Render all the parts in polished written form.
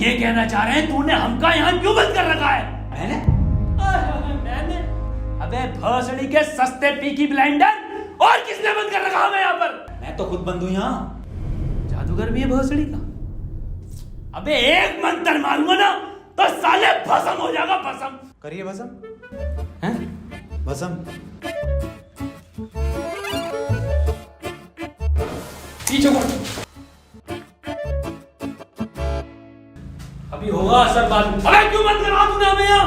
ये कहना चाह रहे हैं तूने हमका यहाँ क्यों बंद कर रखा है? मैंने? अबे भोसड़ी के सस्ते पीकी ब्लेंडर, और किसने बंद कर रखा हमें यहाँ पर? मैं तो खुद बंद हूँ यहाँ। जादूगर भी है भोसड़ी का। अबे एक मंत्र मारूंगा ना तो साले भस्म हो जाएगा, भस्म। करिए भस्म। हैं? भस्म। पीछे को अभी होगा असर बाद में। अबे क्यों बंद करा तूने हमें यहाँ?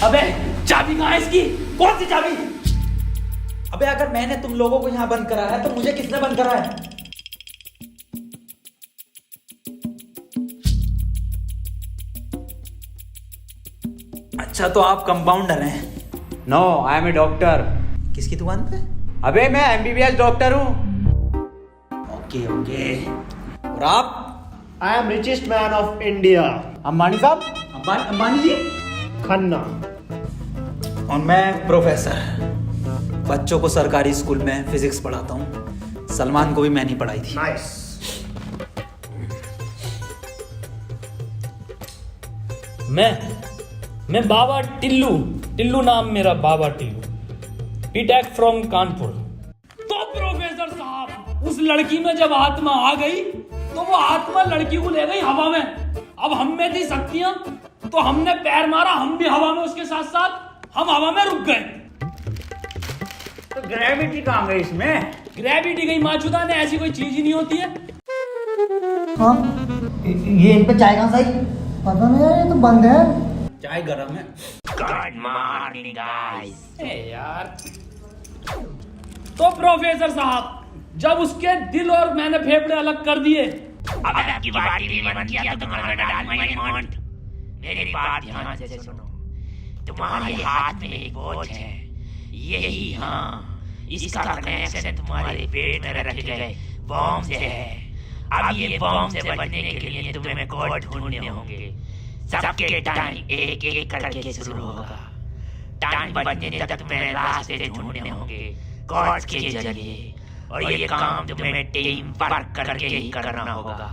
अबे चाबी कहाँ है इसकी? कौन सी चाबी? अबे अगर मैंने तुम लोगों को यहाँ बंद करा है तो मुझे किसने बंद करा है? अच्छा तो आप कंपाउंडर हैं? No, I am a doctor. किसकी दुकान पे? अबे मैं एमबीबीएस डॉक्टर हूँ। Okay okay. और आप? I am richest man of India, Ambani साहब। अंबानी जी? खन्ना। और मैं प्रोफेसर, बच्चों को सरकारी स्कूल में फिजिक्स पढ़ाता हूँ। सलमान को भी मैंने ही पढ़ाई थी। नाइस। मैं बाबा टिल्लू नाम मेरा, बाबा टिल्लू, बीटेक फ्रॉम कानपुर। तो प्रोफेसर साहब, उस लड़की में जब आत्मा आ गई तो वो आत्मा लड़की को ले गई हवा में। अब हम में थी शक्तियां तो हमने पैर मारा, हम भी हवा में उसके साथ साथ, हम हवा में रुक गए। तो ग्रेविटी कहाँ गई इसमें? ग्रेविटी गई माचुदा ने, ऐसी कोई चीज ही नहीं होती है। हाँ, ये इन पे चाय कहाँ से आई? पता नहीं यार, ये तो बंद है। चाय गरम है। Good morning guys. यार तो प्रोफेसर साहब, जब उसके दिल और मैंने फेफड़े अलग कर दिए, अब आपकी बारी भी मन किया तो तुम्हारा डाल माय मॉन्ट। मेरी बात ध्यान से सुनो। तुम्हारे हाथ में एक वॉच है, यही, हाँ, इसका कनेक्शन तुम्हारे पेट में रखे गए बॉम्ब से है। अब ये बॉम्ब से बचने के लिए तुम्हें कोड ढूंढने होंगे। सबके टाइम एक एक करके शुरू होगा। टाइम बचने तक तुम्हें रास्ते ढूंढने होंगे कोड के जरिए, और ये काम तुम्हें टीम वर्क करके ही करना होगा।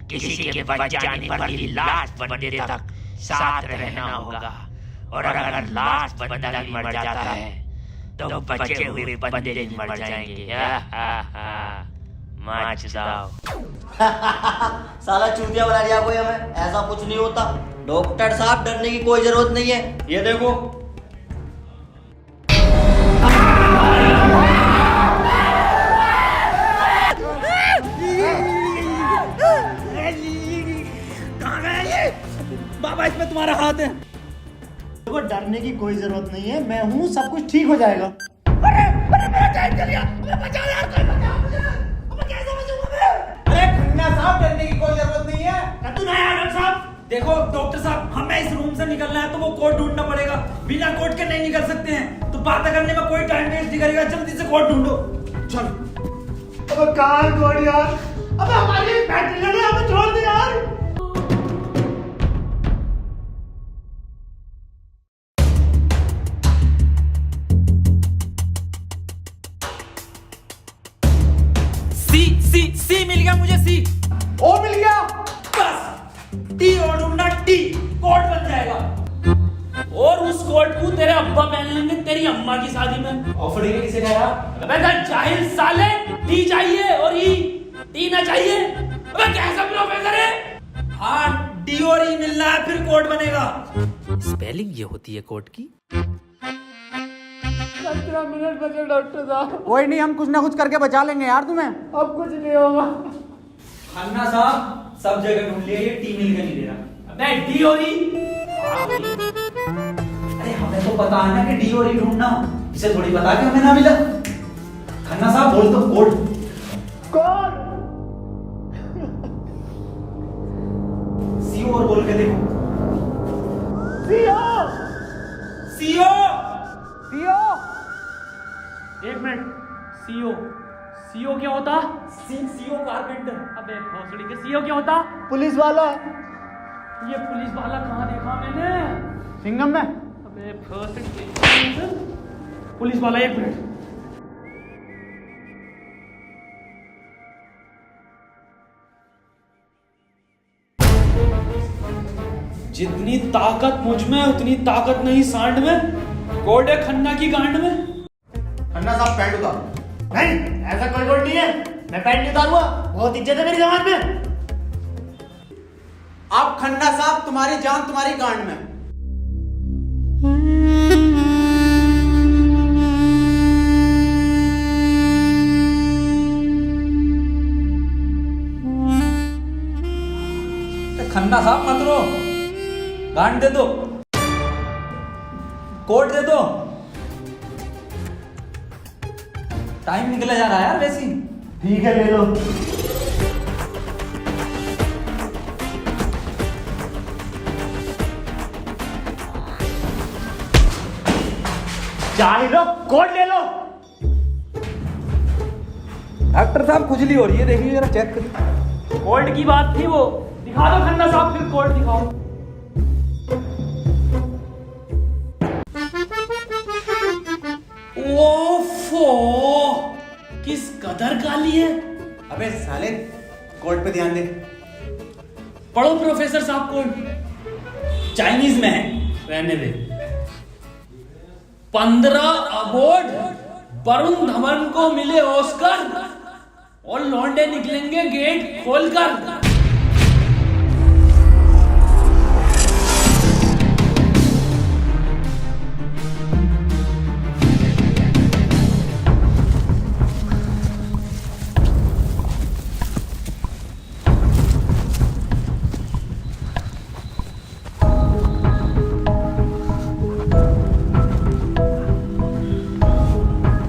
किसी के बच जाने पर भी लास्ट बंदे तक साथ रहना होगा, और अगर लास्ट बंदा भी मर जाता है तो बचे हुए बंदे भी मर जाएंगे। साला चूतिया बना दिया कोई हमें, ऐसा कुछ नहीं होता। डॉक्टर साहब डरने की कोई जरूरत नहीं है, ये देखो। बाबा इसमें तुम्हारा हाथ है। देखो डरने की कोई जरूरत नहीं है, मैं हूँ, सब कुछ ठीक हो जाएगा। अरे खन्ना साहब, डरने की कोई जरूरत नहीं है। देखो डॉक्टर साहब, हमें इस रूम से निकलना है तो वो कोड ढूंढना पड़ेगा। बिना कोड के नहीं निकल सकते हैं। तो बात करने में कोई टाइम वेस्ट नहीं करेगा, जल्दी से कोड ढूंढो। चलो। अब कहाँ कोड यार? अब हमारी बैटरी लगे, हमें छोड़ दे यार। सी मिल गया मुझे। सी ओ मिल गया। बस टी और ढूंढना, टी कोड बन जाएगा। और उस कोट को तेरे अब्बा पहन लेंगे तेरी अम्मा की शादी में। ऑफर ने किसे कहा? अबे जाहिल साले, टी चाहिए और ई, टी ना चाहिए। अबे कैसा प्रोफेसर है? हाँ, डी और ई मिलना है, फिर कोड बनेगा। स्पेलिंग ये होती है कोड की। 15 मिनट बचे डॉक्टर साहब। कोई नहीं, हम कुछ ना कुछ करके बचा लेंगे यार तुम्हें। अब कुछ नहीं होगा। खन्ना साहब, सब जगह ढूंढ लिया, ये टी मिल के नहीं दे रहा। अबे डी और ई? अरे हमें तो पता है ना कि डी और ई ढूंढना, इसे थोड़ी पता कि हमें ना मिला। खन्ना साहब बोल दो कोड। कौन? सीओ और बोल के देखो। सीओ। सीओ। सीओ। एक मिनट, सीओ, सीओ क्या होता? CO carpenter. अबे भोसड़ी के सीओ क्या होता? पुलिस वाला। ये पुलिस वाला कहाँ देखा मैंने? सिंघम में। अबे भोसड़ी के पुलिस वाला, एक मिनट। जितनी ताकत मुझ में उतनी ताकत नहीं सांड में। कोड है खन्ना की गांड में। खन्ना साहब पैंट उतारो। नहीं, ऐसा कोई कोड नहीं है, मैं पैंट नहीं उतारूंगा, बहुत इज्जत है मेरी जमात में। आप खन्ना साहब, तुम्हारी जान तुम्हारी गांड में। खन्ना साहब मत रो, गांड दे दो, कोट दे दो। टाइम निकला जा रहा है यार वैसे ही। ठीक है, ले लो। चाहे लो, कोड ले लो। डॉक्टर साहब खुजली हो रही है, देखिए जरा चेक करिए। कोड की बात थी वो, दिखा दो खन्ना साहब, फिर कोड दिखाओ। ओफो, किस कदर काली है। अबे साले, कोड पे ध्यान दे। पढ़ो प्रोफेसर साहब कोड। चाइनीज में है। रहने दे। 15 अवार्ड वरुण धवन को मिले ऑस्कर और लौंडे निकलेंगे गेट खोलकर।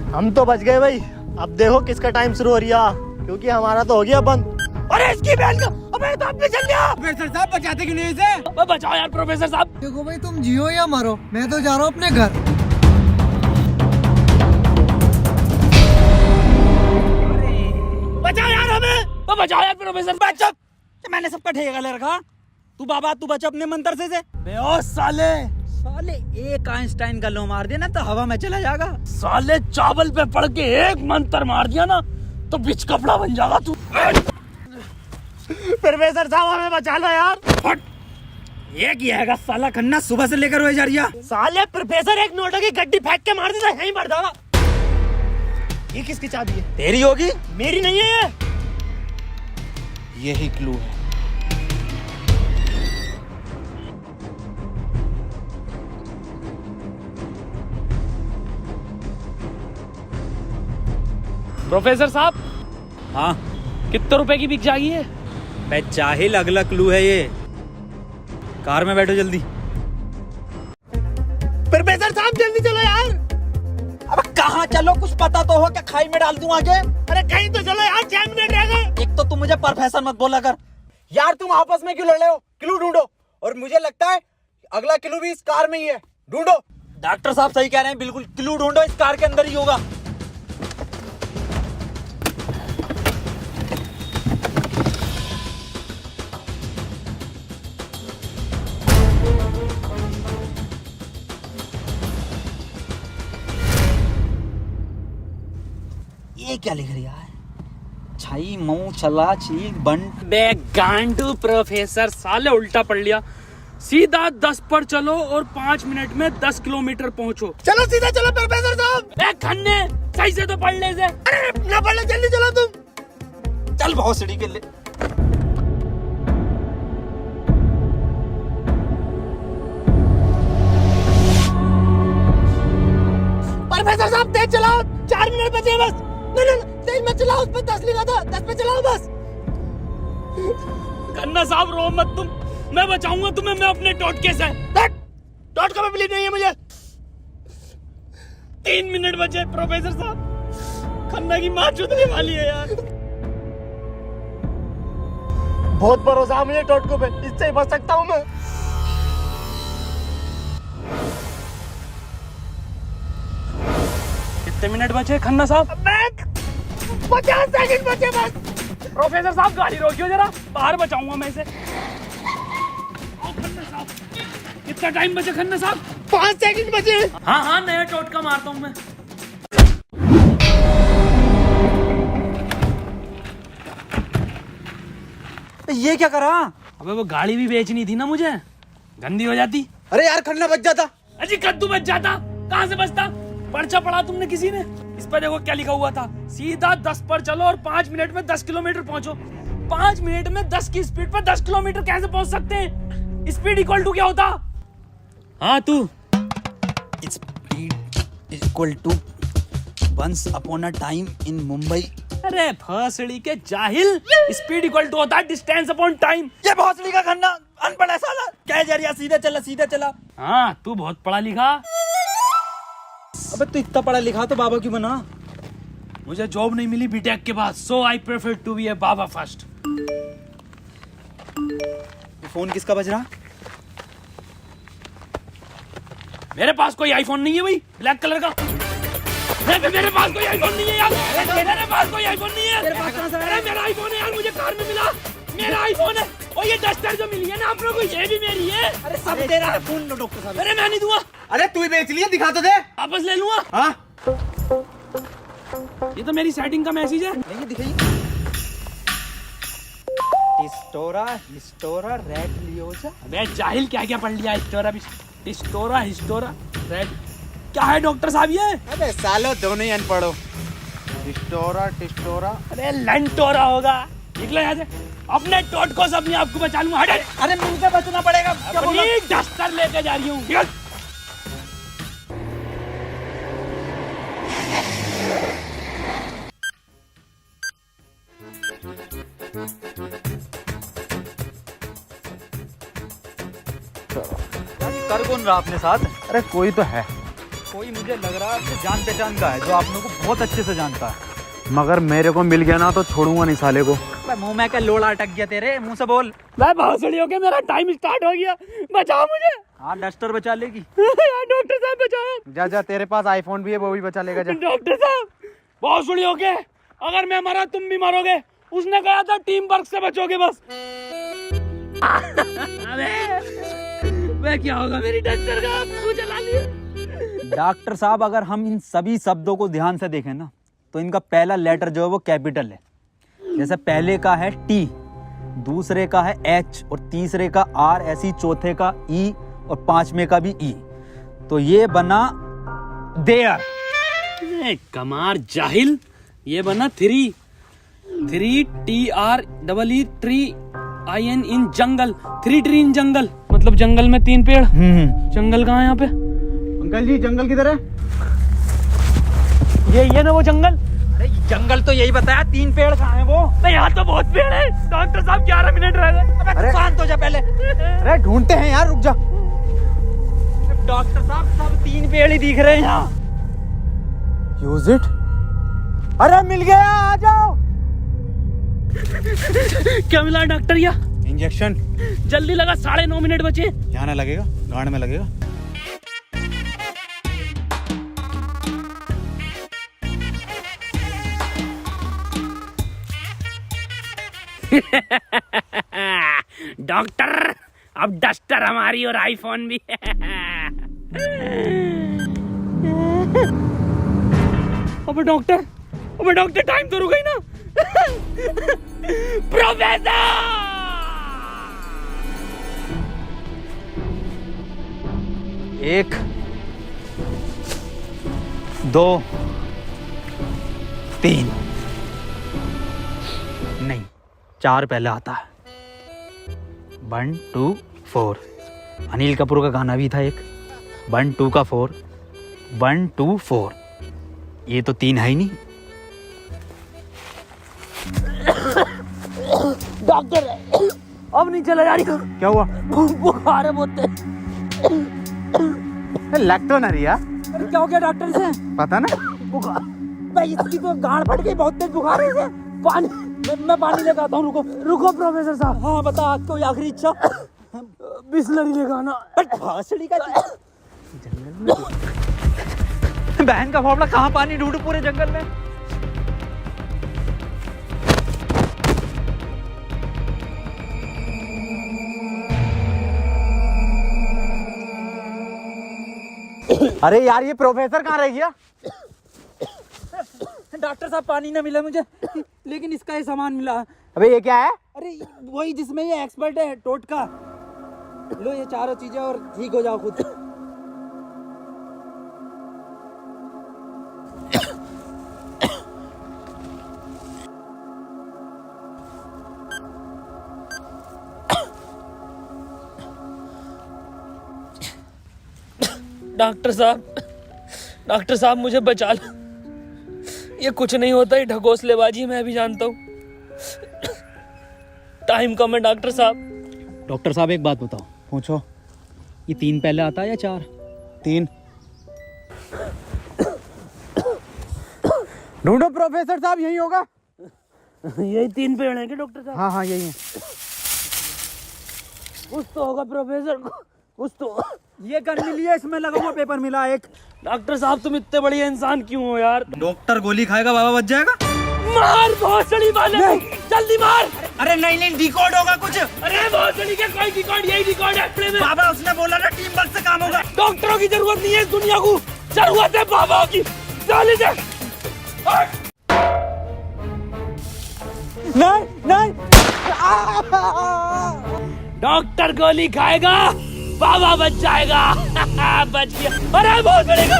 हम तो बच गए भाई। अब देखो किसका टाइम शुरू हो रहा, क्योंकि हमारा तो हो गया बंद। अरे इसकी बहन का, अबे तो अपने चल गया। प्रोफेसर साहब बचाते क्यों नहीं इसे? बचाओ यार प्रोफेसर साहब। देखो भाई, तुम जियो या मरो, मैं तो जा रहा हूँ अपने घर। बचाओ यार हमें। बचाओ यार प्रोफेसर। बचा, मैंने सबका ठेका ले रखा। तू बाबा तू बच अपने मंत्र से। ओ साले, साले एक आइंस्टाइन का लो मार देना तो हवा में चला जाएगा। साले चावल पे पड़ के एक मंत्र मार दिया ना तो बिच कपड़ा बन जाएगा तू। प्रोफेसर साहब हमें बचा लो यार। हट, ये किया है साला खन्ना सुबह से लेकर हुए जा रही है। साले प्रोफेसर एक नोटों की गड्डी फेंक के मार देता, यहीं मर जाएगा। ये किसकी चाबी है? तेरी होगी। मेरी नहीं है ये। यही क्लू है। प्रोफेसर साहब, हाँ कितने रुपए की बिक जाएगी ये? बे जाहिल, अगला क्लू है ये। कार में बैठो जल्दी। प्रोफेसर साहब जल्दी चलो यार। अब कहाँ चलो, कुछ पता तो हो, क्या खाई में डाल दूं आगे? अरे कहीं तो चलो यार, 6 मिनट रह गए। एक तो तुम मुझे प्रोफेसर मत बोला कर। यार तुम आपस में क्यों लड़ रहे हो? क्लू ढूंढो। और मुझे लगता है अगला क्लू भी इस कार में ही है। ढूंढो। डॉक्टर साहब सही कह रहे हैं, बिल्कुल क्लू ढूंढो, इस कार के अंदर ही होगा। ये क्या लिख रहा है? छाई मऊ चला चीक बंट। बे गांडू प्रोफेसर, साले उल्टा पढ़ लिया। सीधा 10 पर चलो और 5 मिनट में 10 किलोमीटर पहुंचो। चलो सीधा चलो प्रोफेसर साहब। ए खन्ने, सही से तो पढ़ ले से। अरे ना पढ़ लो, जल्दी चलो तुम। चल बहुत सीढ़ी के लिए। प्रोफेसर साहब तेज चलाओ, 4 मिनट बचे बस। नहीं तेज मत चलाओ, उस पर 10 लिखा था, 10 पे चलाओ बस। खन्ना साहब रो मत तुम, मैं बचाऊंगा तुम्हें, मैं अपने टोटके से। टोटका में बिलीव नहीं है मुझे। 3 मिनट बचे प्रोफेसर साहब, खन्ना की माँ चुदने वाली है यार। बहुत भरोसा है मुझे टोटको पे, इससे ही बच सकता हूँ मैं। कितने मिनट बचे खन्ना साहब? 50 सेकंड बचे बस। प्रोफेसर साहब गाड़ी रोकियो जरा, बाहर बचाऊंगा मैं इसे। खन्ना साहब, कितना टाइम बचे खन्ना साहब? 5 सेकंड बचे। हाँ हाँ, नया टोटका मारता हूँ मैं। ये क्या करा? अबे वो गाड़ी भी बेचनी थी ना मुझे, गंदी हो जाती। अरे यार खन्ना बच जाता। अजी कद्दू बच जाता, कहाँ से बचता? पर्चा पढ़ा तुमने किसी ने? इस पर देखो क्या लिखा हुआ था, सीधा 10 पर चलो और 5 मिनट में 10 किलोमीटर पहुंचो। 5 मिनट में 10 की स्पीड पर 10 किलोमीटर कैसे पहुंच सकते हैं? स्पीड इक्वल टू क्या होता? हाँ तू। Speed equal to once upon a time in Mumbai. अरे भोसड़ी के जाहिल, स्पीड इक्वल टू होता है डिस्टेंस अपॉन टाइम। ये भोसड़ी का खन्ना अनपढ़ है साला। क्या जा रहा, सीधा चला सीधा चला। हाँ तू बहुत पढ़ा लिखा। अबे तू इतना पढ़ा लिखा तो बाबा क्यों बना? मुझे जॉब नहीं मिली बीटेक के बाद, so I prefer to be a baba first. ये फोन किसका बज रहा? मेरे पास कोई आईफोन नहीं है भाई, ब्लैक कलर का। मेरे पास कोई आईफोन नहीं है यार। मेरे पास कोई आईफोन नहीं है। अरे मेरा आईफोन है यार, मुझे कार में मिला। मेरा आईफोन है। और ये डस्टर जो मिली है ना आप लोगों को, ये भी मेरी है। अरे सब तेरा है। फोन लो डॉक्टर साहब। अरे मैं नहीं दूंगा, अरे तू ही बेच लिया, दिखा तो दे। वापस ले लूंगा। हाँ ये तो मेरी सेटिंग का मैसेज है। नहीं दिखाइए। हिस्टोरा रेड लियोजा। अबे जाहिल क्या क्या पढ़ लिया? हिस्टोरा रेड क्या है डॉक्टर साहब ये? अबे सालो दोनों ही अनपढ़ हो। टिस्टोरा। अरे लंटोरा होगा। निकलो यहाँ से, अपने टोट को से अपने आप को बचा लूंगा। हट। अरे मुंह से बचना पड़ेगा। क्या बोला? अपनी डस्टर लेके जा रही हूँ। निकल। कर कौन रहा अपने साथ? अरे कोई तो है, कोई मुझे लग रहा है आपसे जान पहचान का है, जो आप लोगों को बहुत अच्छे से जानता है। मगर मेरे को मिल गया ना तो छोड़ूंगा नहीं साले को। मुंह में क्या लोड़ा अटक गया तेरे मुंह से बोल। मैं भोसड़ी हो गया, मेरा टाइम स्टार्ट हो गया। बचाओ मुझे। हाँ डस्टर बचा लेगी। यार डॉक्टर साहब बचाओ। जा तेरे पास आईफोन भी है, वो भी बचा लेगा। जा डॉक्टर साहब भोसड़ी हो गए, अगर मैं मरा तुम भी मरोगे। उसने कहा था टीम वर्क से बचोगे बस। अबे क्या होगा मेरी डस्टर का? आपको जला लिया। डॉक्टर साहब अगर हम इन सभी शब्दों को ध्यान से देखें ना, तो इनका पहला लेटर जो है वो कैपिटल है। जैसे पहले का है टी, दूसरे का है एच और तीसरे का आर, ऐसी चौथे का ई और पांचवें का भी ई। तो ये बना देयर। कमार जाहिल, ये बना 3 TREE tree IN in jungle. 3 tree in jungle मतलब जंगल में 3 पेड़। जंगल कहाँ है यहाँ पे? अंकल जी जंगल किधर है? ये ना वो जंगल। अरे जंगल तो यही बताया, 3 पेड़ कहाँ है वो? नहीं यहाँ तो बहुत पेड़ है। डॉक्टर साहब 11 मिनट रह गए। अबे शांत हो जा पहले। अरे ढूंढते हैं यार, रुक जा। डॉक्टर साहब सब 3 पेड़ ही दिख रहे हैं यहाँ। Use it. अरे मिल गया, आ जाओ। क्या मिला डॉक्टर? या इंजेक्शन। जल्दी लगा, 9.5 मिनट बचे। यहाँ ना लगेगा, गांड में लगेगा। डॉक्टर अब डस्टर हमारी और आईफोन भी है। अबे डॉक्टर टाइम तो रुक गई ना। प्रोफेसर 1 2 3 नहीं 4 पहले आता है। 1 2 4। अनिल कपूर का गाना भी था एक। 1 2 का 4, 1 2 4। ये तो 3 है ही नहीं। डॉक्टर अब नहीं चला जा रही। क्या हुआ? बुखार है बहुत। लग तो ना रही यार। अरे क्या हो गया डॉक्टर से? पता ना। बुखार भाई, इसकी तो गांड फट गई, बहुत तेज बुखार है इसे। पानी मैं पानी लेकर आता हूँ। रुको प्रोफेसर साहब। हाँ बता, कोई आखिरी इच्छा? बिस्लरी लेगा ना। भासड़ी का बहन का फावड़ा, कहाँ पानी ढूंढूं पूरे जंगल में? अरे यार ये प्रोफेसर कहाँ रह गया? डॉक्टर साहब पानी ना मिला मुझे, लेकिन इसका ये सामान मिला। अबे ये क्या है? अरे वही जिसमें ये एक्सपर्ट है टोटका। लो ये चारों चीजें और ठीक हो जाओ खुद। डॉक्टर साहब मुझे बचा लो। ये कुछ नहीं होता, ये ढकोसलेबाजी मैं भी जानता हूँ। टाइम कम है डॉक्टर साहब। डॉक्टर साहब एक बात बताओ, पूछो, ये 3 पहले आता है या 4? 3। ढूंढो प्रोफेसर साहब, यही होगा। यही 3 पेड़ हैं क्या डॉक्टर साहब? हाँ हाँ यही है। कुछ तो होगा प्रोफेसर, कुछ तो। ये गन मिली है, इसमें लगा हुआ पेपर मिला एक। डॉक्टर साहब तुम इतने बढ़िया इंसान क्यों हो यार? डॉक्टर गोली खाएगा, बाबा बच जाएगा। मार भोसड़ी वाले, जल्दी मार। अरे नहीं डिकोड होगा कुछ। अरे भोसड़ी के कोई रिकॉर्ड, यही रिकॉर्ड है प्ले में। बाबा उसने बोला ना टीम वर्क से काम होगा। डॉक्टरों की जरूरत नहीं है इस दुनिया को, जरूरत है बाबा की। चले जा। नहीं डॉक्टर गोली खाएगा, बाबा बच जाएगा। बच गया। अरे बहुत बढ़ेगा।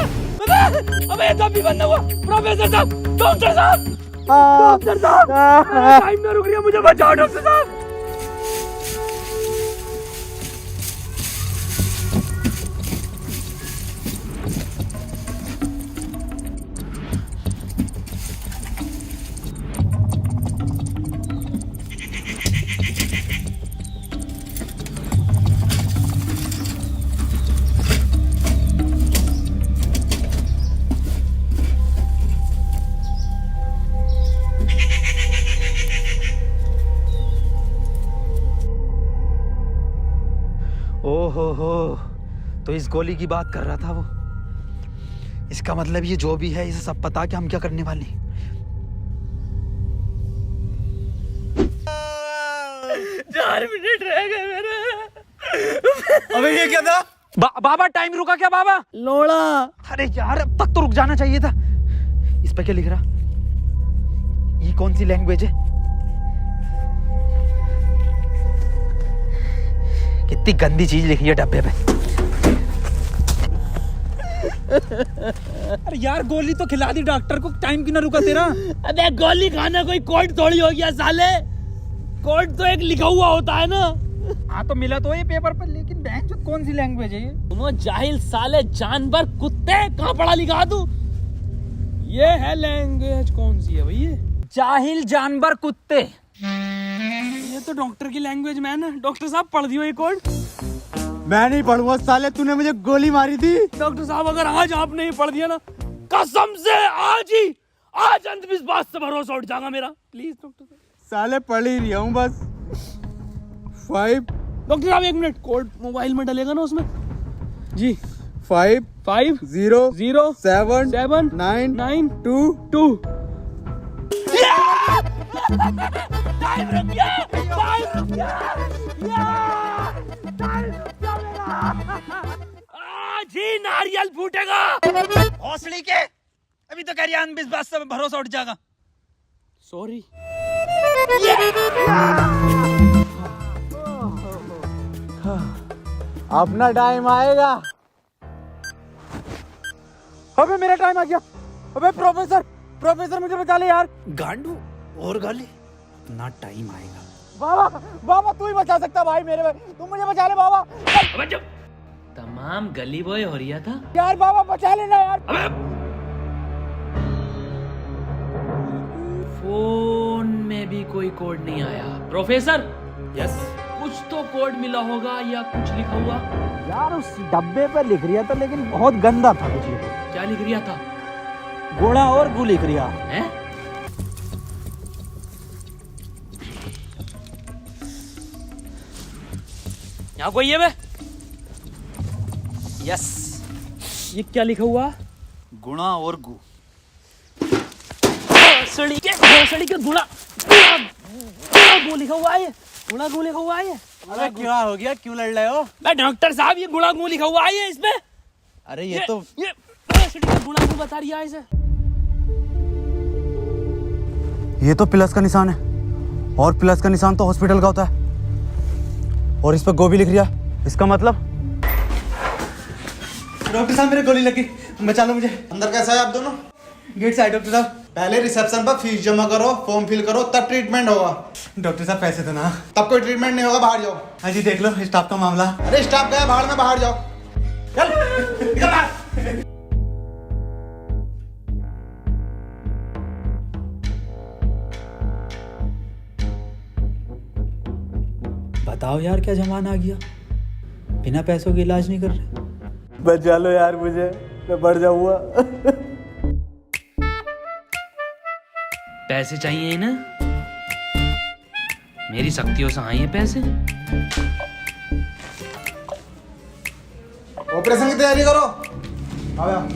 अबे तब भी बंद हुआ। प्रोफेसर साहब, डॉक्टर साहब, डॉक्टर साहब, टाइम ना रुक रही है, मुझे बचाओ डॉक्टर साहब। ओहो, तो इस गोली की बात कर रहा था वो। इसका मतलब ये जो भी है, इसे सब पता कि हम क्या करने वाले हैं। 4 मिनट रह गए मेरे। अबे ये क्या था? बाबा टाइम रुका क्या बाबा? लोड़ा। अरे यार अब तक तो रुक जाना चाहिए था। इस पे क्या लिख रहा? ये कौन सी लैंग्वेज है? कितनी गंदी चीज लिखी है डब्बे पे। अरे यार गोली तो खिला दी डॉक्टर को, टाइम क्यों ना रुका तेरा? अबे गोली खाना कोई कोड थोड़ी हो गया साले। कोड तो एक लिखा हुआ होता है ना। हाँ तो मिला तो ये पेपर पर, लेकिन बैंक जो कौन सी लैंग्वेज है ये? तुम जाहिल साले, जानवर कुत्ते, कहाँ पढ़ा लिखा तू? ये है लैंग्वेज, कौन सी है भाई ये? जाहिल जानवर कुत्ते। ये तो डॉक्टर की लैंग्वेज मैन है। डॉक्टर साहब पढ़ दियो ये कोड। मैं नहीं पढ़ूंगा साले, तूने मुझे गोली मारी थी। डॉक्टर साहब अगर आज आप नहीं पढ़ दिया ना, कसम से आज अंधविश्वास से भरोसा उठ जाएगा मेरा। प्लीज डॉक्टर साहब। साले पढ़ ही रहा हूँ बस। 5 डॉक्टर साहब 1 मिनट, कोड मोबाइल में डलेगा ना उसमें? जी 5 5 0 0 7 7 9 9 2 2। टाइम रुक गया, टाइम रुक गया, टाइम रुक गया मेरा। आज ही नारियल फूटेगा। हौसली के अभी तो कह रही अंधविश्वास से भरोसा उठ जाएगा। सॉरी। अपना टाइम आएगा। अबे मेरा टाइम आ गया। अबे प्रोफेसर मुझे बचा ले यार। गांडू और गाली, अपना टाइम आएगा। बाबा तू ही बचा सकता भाई मेरे भाई, तुम मुझे बचा ले बाबा। अबे जब तमाम गली बॉय हो रहा था यार बाबा बचा लेना यार। अबे फोन में भी कोई कोड नहीं आया। प्रोफेसर, यस, कुछ तो कोड मिला होगा या कुछ लिखा हुआ? यार उस डब्बे पे लिख रिया था, लेकिन बहुत गंदा था कुछ लिखा। क्या लिख रिया था? गोड़ा और गु लिख रिया है। यहाँ कोई है बे? यस, ये क्या लिखा हुआ? गुणा और गु। भोसड़ी के गुड़ा गु लिखा हुआ है। गुड़ा गु लिखा हुआ है। अरे क्या हो गया, क्यों लड़ रहे हो? मैं डॉक्टर साहब, ये गुड़ा गु लिखा हुआ है इसमें। अरे ये तो भोसड़ी का गुड़ा गु बता रही है इसे। ये तो प्लस का निशान है, और प्लस का निशान तो हॉस्पिटल का होता है, और इस पर गो भी लिख रिया। इसका मतलब? डॉक्टर साहब मेरे गोली लगी, बचा लो मुझे। अंदर कैसा है आप दोनों? गेट से आए डॉक्टर साहब। पहले रिसेप्शन पर फीस जमा करो, फॉर्म फिल करो, तब ट्रीटमेंट होगा। डॉक्टर साहब पैसे तो ना। तब कोई ट्रीटमेंट नहीं होगा, बाहर जाओ। हाँ जी देख लो स्टाफ का मामला। अरे स्टाफ गया बाहर में, बाहर जाओ। चल निकल बाहर। बताओ यार क्या जमाना आ गया, बिना पैसों के इलाज नहीं कर रहे। बचा लो यार मुझे, मैं बढ़ जाऊंगा। पैसे चाहिए ना, मेरी शक्तियों से आए हैं पैसे। ऑपरेशन की तैयारी करो। आओ यार।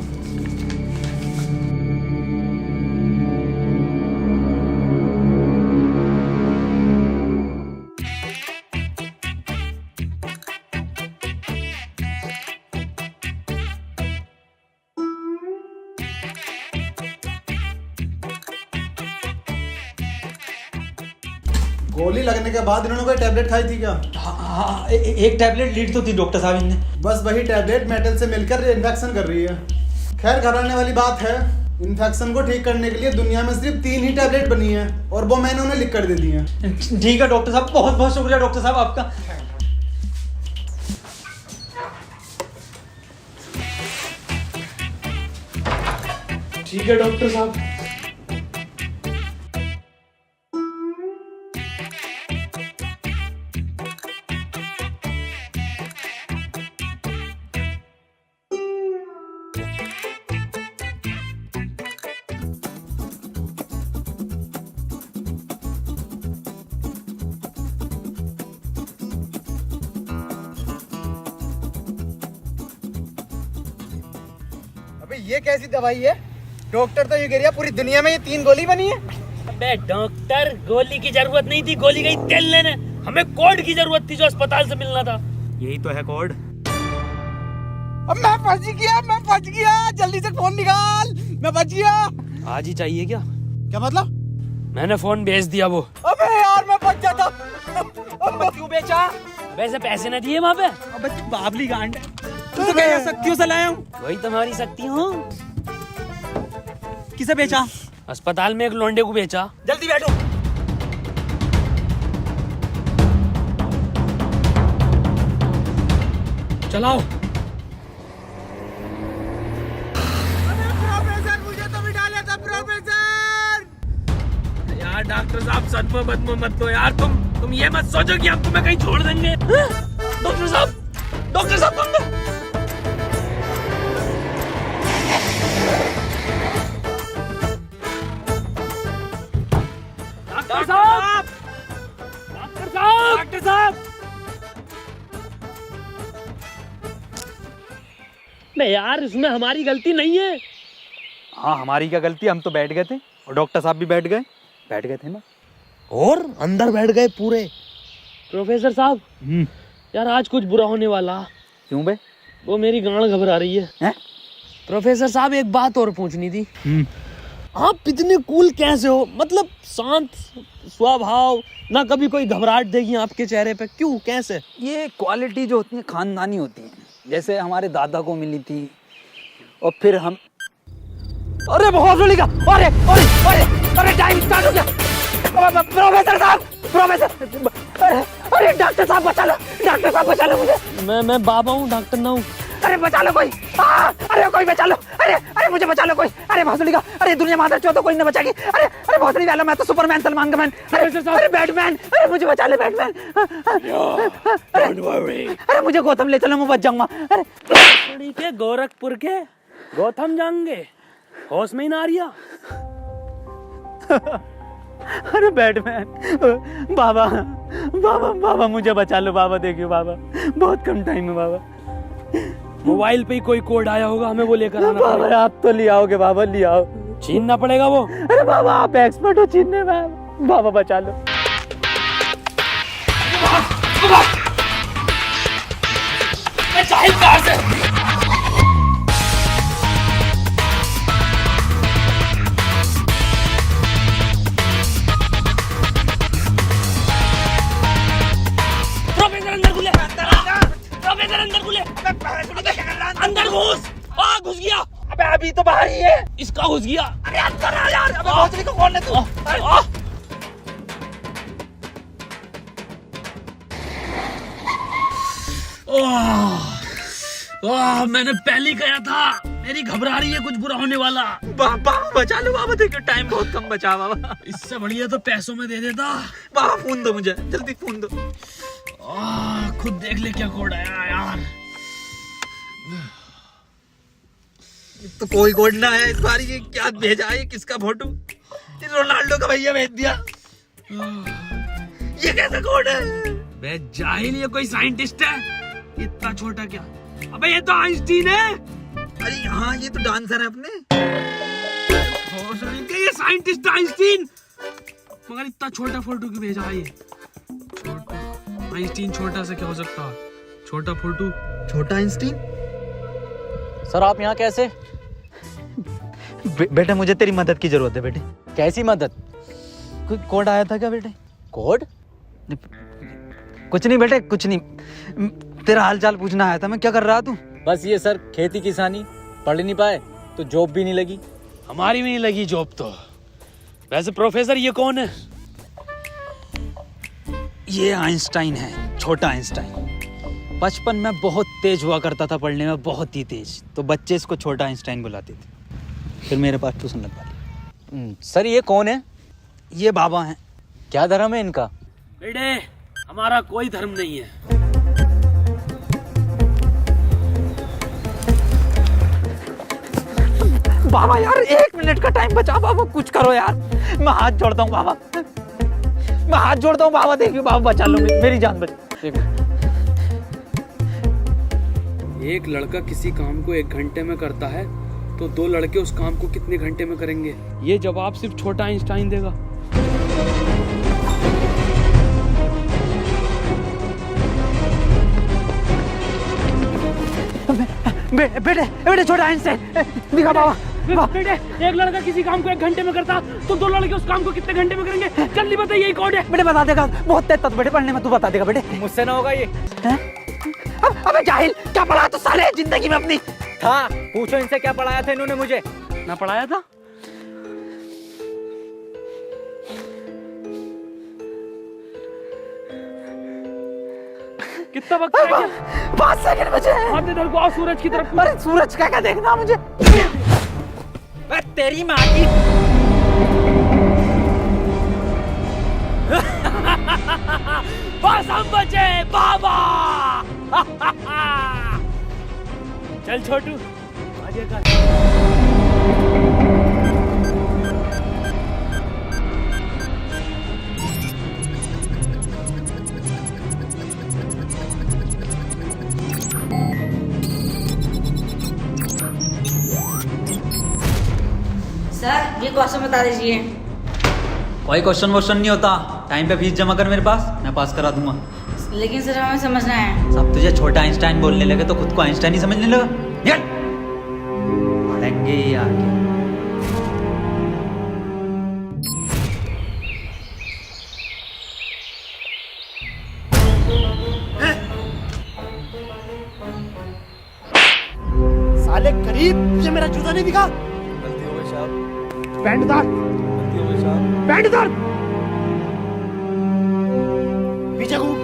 गोली लगने के बाद इन्होंने कोई टैबलेट खाई थी क्या? हाँ, एक टैबलेट लीड तो थी डॉक्टर साहब इनने। बस वही टैबलेट मेटल से मिलकर इन्फेक्शन कर रही है। खैर घबराने वाली बात है, इन्फेक्शन को ठीक करने के लिए दुनिया में सिर्फ 3 ही टैबलेट बनी है और वो मैंने उन्हें लिख कर दे दी है। ठीक है डॉक्टर साहब, बहुत बहुत शुक्रिया डॉक्टर साहब आपका। ठीक है डॉक्टर साहब। अबे ये कैसी दवाई है? डॉक्टर तो ये कह रहा पूरी दुनिया में ये 3 गोली बनी है। अबे डॉक्टर, गोली की जरूरत नहीं थी, गोली गई तेल लेने। हमें कोड की जरूरत थी जो अस्पताल से मिलना था। यही तो है कोड। अब मैं फंस गया, जल्दी से फोन निकाल, मैं बच गया। आज ही चाहिए क्या? क्या मतलब? मैंने फोन भेज दिया वो। अबे यार मैं बच जाता। क्यों बेचा? वैसे पैसे न दिए वहाँ पे। अबे तू बाबली गांड है, तू तो क्या शक्तियों से लाया हूँ। वही तुम्हारी शक्ति हूँ। किसे बेचा? अस्पताल में एक लोंडे को बेचा। जल्दी बैठो। चलाओ। प्रोफेसर मुझे तो भी डाला था प्रोफेसर। यार डॉक्टर साहब सदमे बदमे मत दो यार, तुम ये मत सोचो कि हम तुम्हें कहीं छोड़ देंगे। डॉक्टर साहब तुम डॉक्टर साहब नहीं यार, इसमें हमारी गलती नहीं है। हाँ हमारी क्या गलती, हम तो बैठ गए थे और डॉक्टर साहब भी बैठ गए थे ना। और अंदर बैठ गए पूरे। प्रोफेसर साहब यार आज कुछ बुरा होने वाला। क्यों बे? वो मेरी गांड घबरा रही है। प्रोफेसर साहब एक बात और पूछनी थी। आप इतने कूल कैसे हो? मतलब शांत स्वभाव, ना कभी कोई घबराहट देगी आपके चेहरे पे, क्यों कैसे? ये क्वालिटी जो होती है खानदानी होती है, जैसे हमारे दादा को मिली थी और फिर हम। अरे बहुत बड़ी का, अरे अरे अरे अरे टाइम स्टार्ट हो गया। प्रोफेसर साहब, अरे डॉक्टर साहब बचा लो मुझे। मैं बाबा हूँ, डॉक्टर ना हूँ। अरे बचा लो कोई, अरे कोई बचा लो, अरे मुझे बचा लो कोई। अरे भोसड़ी का, अरे दुनिया माता चो तो कोई न बचाएगी। अरे भोसड़ी वाला, मैं तो सुपरमैन सलमान का मैन। अरे बैटमैन, अरे मुझे बचा ले बैटमैन। अरे मुझे गौतम ले चलो, मैं बच जाऊंगा। अरे के गोरखपुर के गौतम जाएंगे, होश में ही ना आ रिया। अरे बैटमैन, बाबा मुझे बचा लो बाबा, देखियो बाबा बहुत कम टाइम है बाबा। मोबाइल पे ही कोई कोड आया होगा, हमें वो लेकर आना बाबा पड़ेगा। आप तो ले आओगे बाबा, ले आओ। छीनना पड़ेगा वो। अरे बाबा आप एक्सपर्ट हो छीनने में, बाबा बचा लो। प्रोफेसर अंदर खुले। कहाँ घुस गया? अरे अंदर आ यार, अबे भोसड़ी को कौन है तू? मैंने पहले कहा था, मेरी घबरा रही है, कुछ बुरा होने वाला। बाबा बचा लो बाबा, देखो टाइम बहुत कम बचा बाबा। इससे बढ़िया तो पैसों में दे देता। बाबा फोन दो मुझे, जल्दी फोन दो। खुद देख ले क्या कोड आया यार। तो कोई कोड ना आया इस बार, ये क्या भेजा है, किसका फोटो? रोनाल्डो का भैया भेज दिया। ये कैसा कोड है? बे जाहिल, ये कोई साइंटिस्ट है? इतना छोटा क्या? अबे ये तो आइंस्टीन है। अरे हाँ, ये तो डांसर है अपने। ये साइंटिस्ट आइंस्टीन, मगर इतना छोटा फोटो क्यों भेजा है? ये छोटा आइंस्टीन, छोटा से क्या हो सकता है? छोटा फोटो, छोटा आइंस्टीन। सर आप यहाँ कैसे? बेटे मुझे तेरी मदद की जरूरत है बेटे। कैसी मदद? कोई कोड आया था क्या बेटे? कोड? कुछ नहीं बेटे, कुछ नहीं, तेरा हाल चाल पूछना आया था मैं। क्या कर रहा तू? बस ये सर, खेती किसानी, पढ़ नहीं पाए तो जॉब भी नहीं लगी। हमारी भी नहीं लगी जॉब तो। वैसे प्रोफेसर ये कौन है? ये आइंस्टाइन है, छोटा आइंस्टाइन। बचपन में बहुत तेज हुआ करता था पढ़ने में, बहुत ही तेज, तो बच्चे इसको छोटा आइंस्टाइन बुलाते थे। फिर मेरे पास ट्यूशन लगवा ली। सर ये कौन है? ये बाबा हैं। क्या धर्म है इनका? बेटे हमारा कोई धर्म नहीं है। बाबा यार 1 मिनट का टाइम बचा बाबा, कुछ करो यार, मैं हाथ जोड़ता हूँ बाबा, मैं हाथ जोड़ता हूँ बाबा। देखिए बाबा बचा लो, मेरी जान बचा। एक लड़का किसी काम को 1 घंटे में करता है तो 2 लड़के उस काम को कितने घंटे में करेंगे? ये जवाब सिर्फ छोटा आइंस्टाइन देगा। बेटे छोटा आइंस्टाइन दिखा बाबा। बेटे एक लड़का किसी काम को 1 घंटे में करता तो 2 लड़के उस काम को कितने घंटे में करेंगे? जल्दी बताइए, यही कोड है। बेटे बता देगा, बहुत तेज था बेटे पढ़ने में, तू बता देगा बेटे। मुझसे ना होगा ये। अबे जाहिल, क्या पढ़ा तू साले जिंदगी में अपनी? था, पूछो इनसे क्या पढ़ाया था इन्होंने मुझे। ना पढ़ाया था? कितना वक्त है? 5 सेकंड बचे हैं। हाथ इधर को आओ, सूरज की तरफ। अरे सूरज क्या देखना मुझे? तेरी माँ की। बस हम बचे बाबा। चल छोटू आगे कर। सर ये क्वेश्चन बता दीजिए। कोई क्वेश्चन वोश्चन नहीं होता, टाइम पे फीस जमा कर मेरे पास, मैं पास करा दूंगा। लेकिन सर हमें समझना है। सब तुझे छोटा आइंस्टाइन बोलने लगे तो खुद को आइंस्टाइन ही समझने लगा। निकल पढ़ेंगे ही आगे। साले गरीब, तुझे मेरा जूता नहीं दिखा? गलती हो गई साहब। पैंट उतार। गलती हो गई साहब। पैंट उतार। पीछे घूम।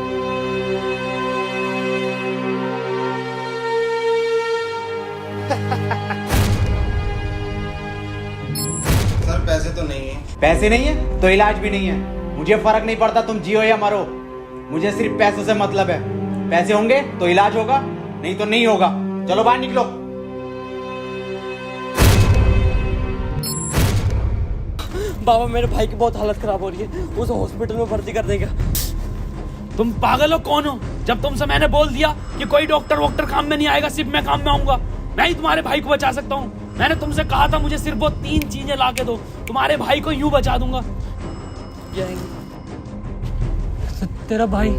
सर पैसे तो नहीं है। पैसे नहीं है तो इलाज भी नहीं है। मुझे फर्क नहीं पड़ता तुम जियो या मरो, मुझे सिर्फ पैसों से मतलब है। पैसे होंगे तो इलाज होगा, नहीं तो नहीं होगा। चलो बाहर निकलो। बाबा मेरे भाई की बहुत हालत खराब हो रही है, उसे हॉस्पिटल में भर्ती कर देगा। तुम पागल हो? कौन हो? जब तुमसे मैंने बोल दिया कि कोई डॉक्टर वॉक्टर काम में नहीं आएगा, सिर्फ मैं काम में आऊंगा। मैं ही तुम्हारे भाई को बचा सकता हूँ। मैंने तुमसे कहा था मुझे सिर्फ वो 3 चीजें ला के दो, तुम्हारे भाई को यूं बचा दूंगा। तेरा भाई